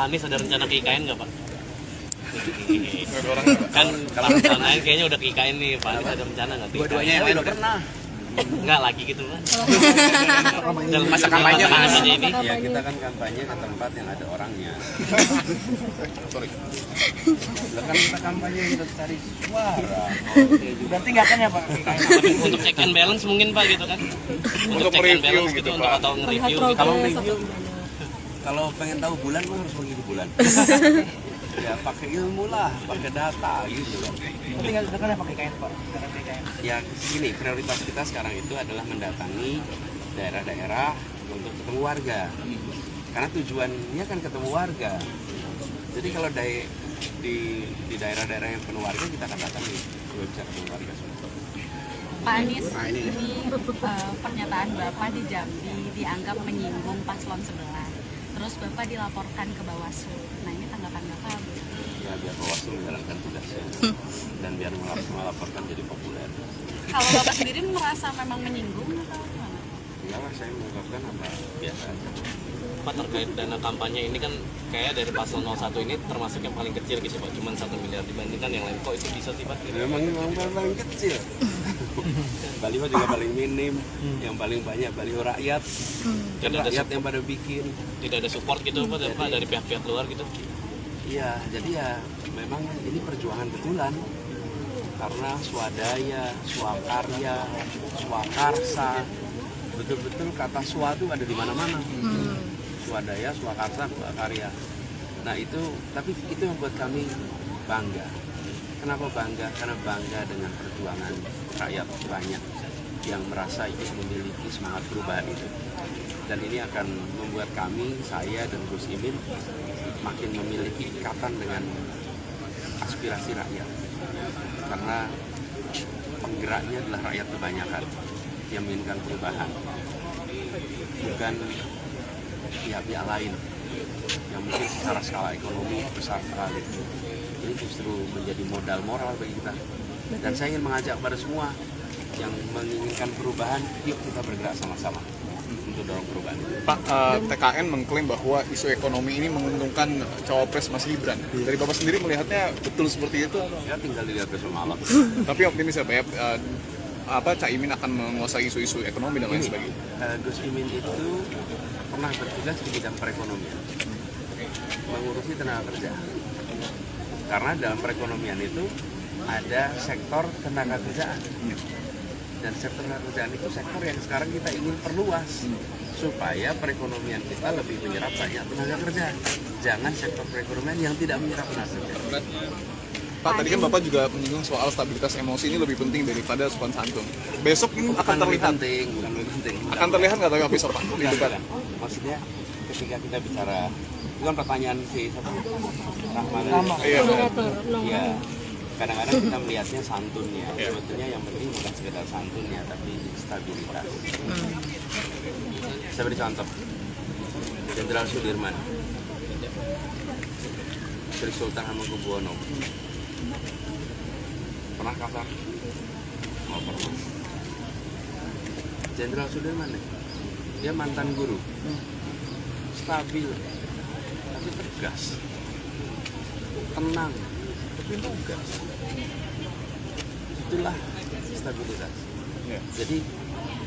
Pak Anies ada rencana ke IKN nggak Pak? Ada orang Kan kalau rencana lain kayaknya udah ke IKN nih, Pak Anies ada rencana nggak? Dua-duanya yang lain udah pernah. Nggak lagi gitu Pak. Dalam Masa kampanye, Mas. ini. Ya kita kan kampanye ke tempat yang ada orangnya. sorry. Lah kan kita kampanye untuk cari suara. Berarti nggak akan ya Pak? Untuk check and balance mungkin Pak gitu kan? Untuk check and mereview balance gitu, gitu, Pak. atau nge-review gitu. Kalau review, kalau pengen tahu bulan mah harus pergi ke bulan. Ya pakai ilmu lah, pakai data gitu loh. Berarti nggak akan ya pakai kain Pak? Ya gini, prioritas kita sekarang itu adalah mendatangi daerah-daerah untuk ketemu warga. Karena tujuannya kan ketemu warga. Jadi kalau di daerah-daerah yang penuh warga kita akan datangi, kita bisa ketemu warga semua. Pak Anies, ini pernyataan Bapak di Jambi dianggap menyinggung paslon sebelah. Terus Bapak dilaporkan ke Bawaslu. Nah ini tanggapan Bapak? Ya biar Bawaslu menjalankan tugasnya dan biar melaporkan jadi populer. Kalau Bapak sendiri merasa memang menyinggung atau gimana? Enggak lah, saya mengungkapkan apa biasa aja. Pak terkait dana kampanye ini kan kayak dari paslon 01 ini termasuk yang paling kecil gitu Pak, cuma 1 miliar dibandingkan yang lain, kok itu bisa sih Pak? Memang paling kecil. Baliho juga paling minim, yang paling banyak baliho rakyat. Kan Tidak ada rakyat yang pada bikin. Tidak ada support gitu Pak dari pihak-pihak luar gitu? Iya, jadi ya memang ini perjuangan betulan. Karena swadaya, swakarya, swakarsa, betul-betul kata swa itu ada di mana-mana. Swadaya, swakarsa, swakarya. Nah itu, tapi itu yang buat kami bangga. Kenapa bangga? Karena bangga dengan perjuangan rakyat banyak yang merasa ikut memiliki semangat perubahan itu. Dan ini akan membuat kami, saya dan Gus Imin makin memiliki ikatan dengan aspirasi rakyat. Karena penggeraknya adalah rakyat kebanyakan yang menginginkan perubahan, bukan pihak-pihak lain yang mungkin secara skala ekonomi besar sekali. Ini justru menjadi modal moral bagi kita. Dan saya ingin mengajak kepada semua yang menginginkan perubahan, yuk kita bergerak sama-sama untuk dorong perubahan. Pak, TKN mengklaim bahwa isu ekonomi ini menguntungkan cawapres Mas Gibran. Dari Bapak sendiri melihatnya betul seperti itu? Ya tinggal dilihat besok malam. Tapi optimis ya Pak ya, Caimin akan menguasai isu-isu ekonomi dan lain Ini, sebagainya. Gus Imin itu pernah bertugas di bidang perekonomian, mengurusi tenaga kerja. Karena dalam perekonomian itu ada sektor tenaga kerjaan. Dan sektor tenaga kerjaan itu sektor yang sekarang kita ingin perluas supaya perekonomian kita lebih menyerap banyak tenaga kerja. Jangan sektor perekonomian yang tidak menyerap tenaga kerja. Pak, tadi kan Bapak juga menyinggung soal stabilitas emosi ini lebih penting daripada sopan santun. Besok ini akan terlihat. Bukan lebih penting. Akan terlihat nggak tapi besok Pak? Di debat. Maksudnya ketika kita bicara, itu kan pertanyaan si Rahman. Iya. Iya. Kadang-kadang kita melihatnya santunnya, sebetulnya yang penting bukan sekedar santunnya, tapi stabilitas. Saya beri contoh, Jenderal Sudirman, Sri Sultan Hamengkubuwono, pernah kasar? Oh, pernah. Jenderal Sudirman nih, dia mantan guru, stabil, tapi tegas, tenang, tapi tegas. Itulah stabilitas. Jadi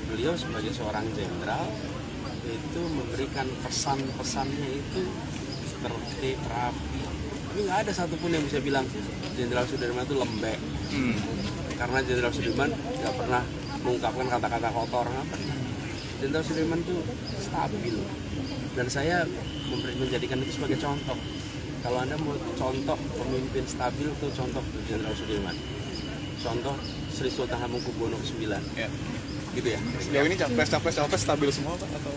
beliau sebagai seorang jenderal itu memberikan pesan-pesannya itu tertib, rapi. Tapi nggak ada satupun yang bisa bilang Jenderal Sudirman itu lembek. Karena Jenderal Sudirman nggak pernah mengungkapkan kata-kata kotor, nggak pernah. Jenderal Sudirman itu stabil. Dan saya menjadikan itu sebagai contoh. Kalau Anda mau contoh pemimpin stabil, itu contoh Jenderal Sudirman. Contoh Sri Sultan Hamengkubuwono ke-9. Ya. Gitu ya. Sejauh ini capres stabil semua Pak atau?